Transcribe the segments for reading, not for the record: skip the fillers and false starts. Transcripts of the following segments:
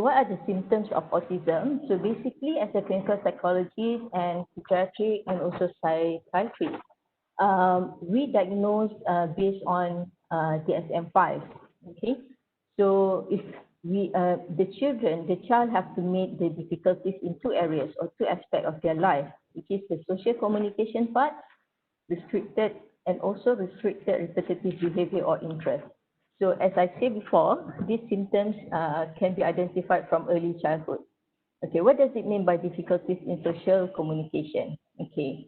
what are the symptoms of autism? So basically, as a clinical psychologist and psychiatric and also psychiatrist, we diagnose based on DSM-5. Okay, so if the child have to meet the difficulties in two areas or two aspects of their life, which is the social communication part, restricted and also restricted repetitive behavior or interest. So as I said before, these symptoms can be identified from early childhood. Okay, what does it mean by difficulties in social communication? Okay,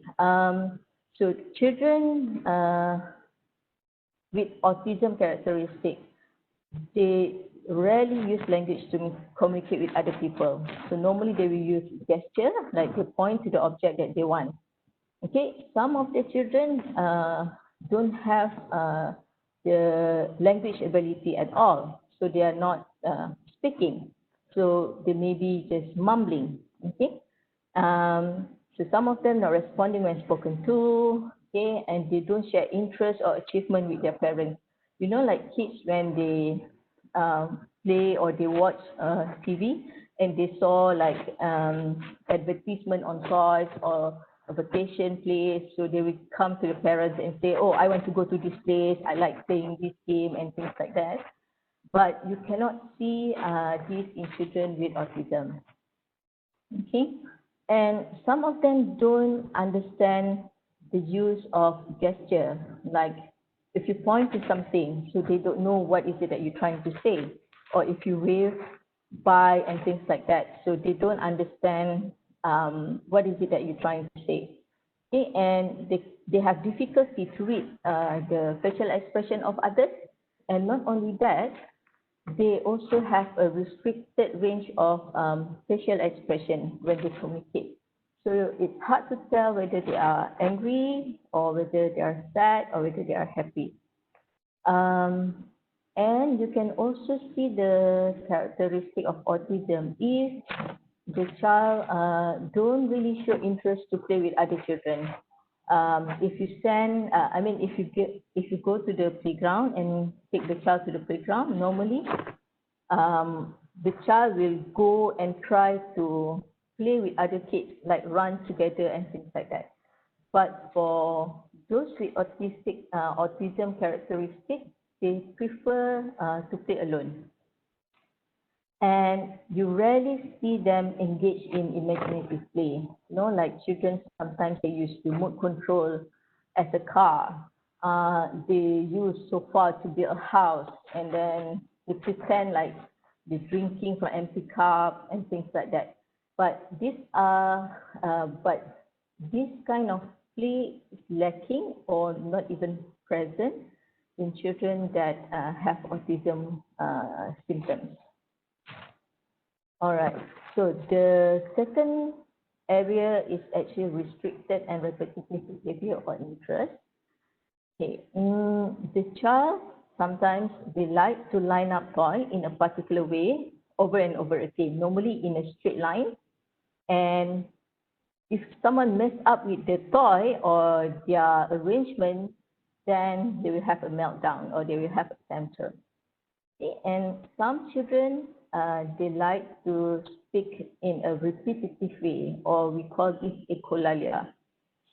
so children with autism characteristics, they rarely use language to communicate with other people. So normally they will use gesture, like they point to the object that they want. Okay, some of the children don't have the language ability at all, so they are not speaking. So they may be just mumbling. Okay, so some of them not responding when spoken to. Okay, and they don't share interest or achievement with their parents. You know, like kids when they play or they watch TV and they saw like advertisement on toys or a vacation place, so they will come to the parents and say, oh, I want to go to this place, I like playing this game and things like that. But you cannot see this in children with autism. Okay, and some of them don't understand the use of gesture, like if you point to something, so they don't know what is it that you're trying to say, or if you wave by and things like that, so they don't understand what is it that you're trying to say. Okay, and they have difficulty to read the facial expression of others, and not only that, they also have a restricted range of facial expression when they communicate. So it's hard to tell whether they are angry or whether they are sad or whether they are happy. And you can also see the characteristic of autism if the child don't really show interest to play with other children. If you send, if you go to the playground and take the child to the playground, normally the child will go and try to play with other kids, like run together and things like that. But for those with autism characteristics, they prefer to play alone. And you rarely see them engage in imaginative play. You know, like children, sometimes they use remote control as a car. They use sofa to build a house, and then they pretend like they're drinking from empty cup and things like that. But this kind of play is lacking or not even present in children that have autism symptoms. All right, so the second area is actually restricted and repetitive behavior or interest. Okay, the child, sometimes they like to line up toy in a particular way over and over again, normally in a straight line. And if someone mess up with the toy or their arrangement, then they will have a meltdown or they will have a tantrum. Okay, and some children, they like to speak in a repetitive way, or we call this echolalia.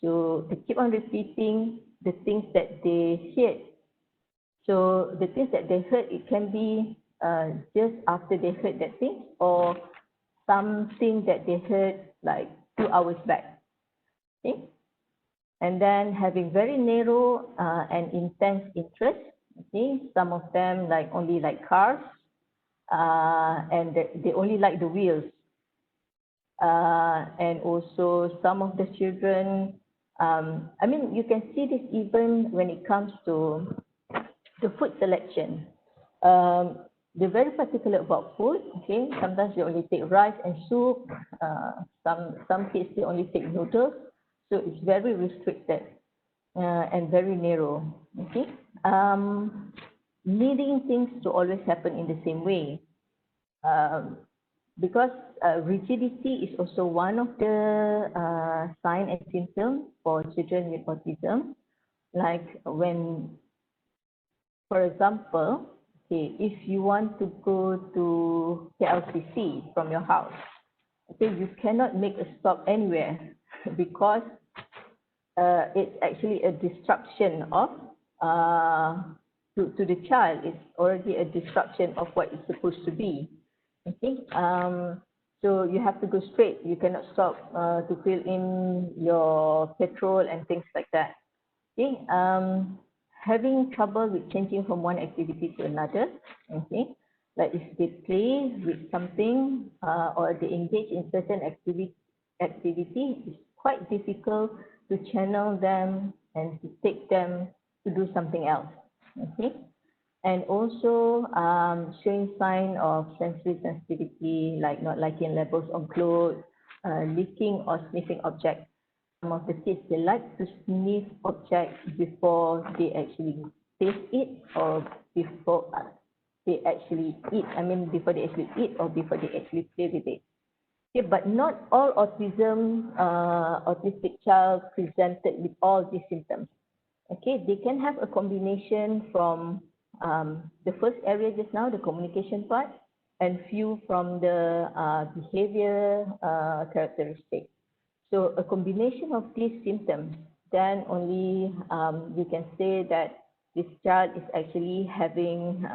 So they keep on repeating the things that they heard. So the things that they heard, it can be just after they heard that thing, or something that they heard like 2 hours back. Okay, and then having very narrow and intense interest. Okay, some of them like only like cars, and they only like the wheels. And also some of the children, you can see this even when it comes to the food selection. They're very particular about food. Okay, sometimes they only take rice and soup. Some kids, they only take noodles. So it's very restricted and very narrow. Okay, needing things to always happen in the same way. Because rigidity is also one of the sign and symptoms for children with autism. Like when, for example, okay, if you want to go to KLCC from your house, okay, you cannot make a stop anywhere because it's actually a disruption of to the child. It's already a disruption of what it's supposed to be. Okay, so you have to go straight. You cannot stop to fill in your petrol and things like that. Okay, having trouble with changing from one activity to another. Okay, like if they play with something or they engage in certain activity, it's quite difficult to channel them and to take them to do something else. Okay, and also showing sign of sensory sensitivity, like not liking labels on clothes, licking or sniffing objects. Some of the kids, they like to sniff objects before they actually taste it or before they actually eat. I mean, before they actually eat or before they actually play with it. Okay, but not all autistic child presented with all these symptoms. Okay, they can have a combination from the first area just now, the communication part, and few from the behavior characteristics. So a combination of these symptoms, then only you can say that this child is actually having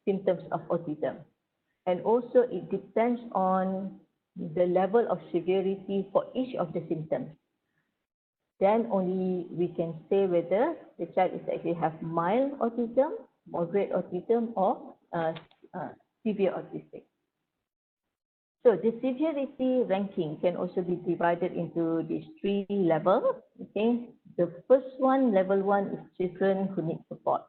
symptoms of autism. And also it depends on the level of severity for each of the symptoms. Then only we can say whether the child is actually have mild autism, moderate autism, or severe autistic. So the severity ranking can also be divided into these 3 levels. Okay, the first one, level 1, is children who need support.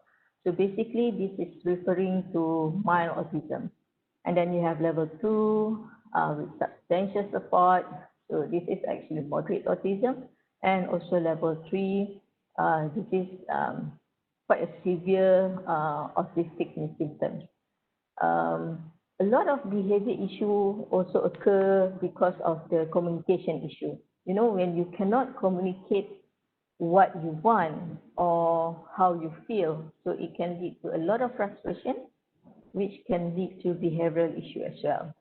So basically, this is referring to mild autism. And then you have level 2 with substantial support. So this is actually moderate autism. And also level 3, this is quite a severe autistic symptoms. A lot of behavior issue also occur because of the communication issue. You know, when you cannot communicate what you want or how you feel, so it can lead to a lot of frustration, which can lead to behavioral issue as well.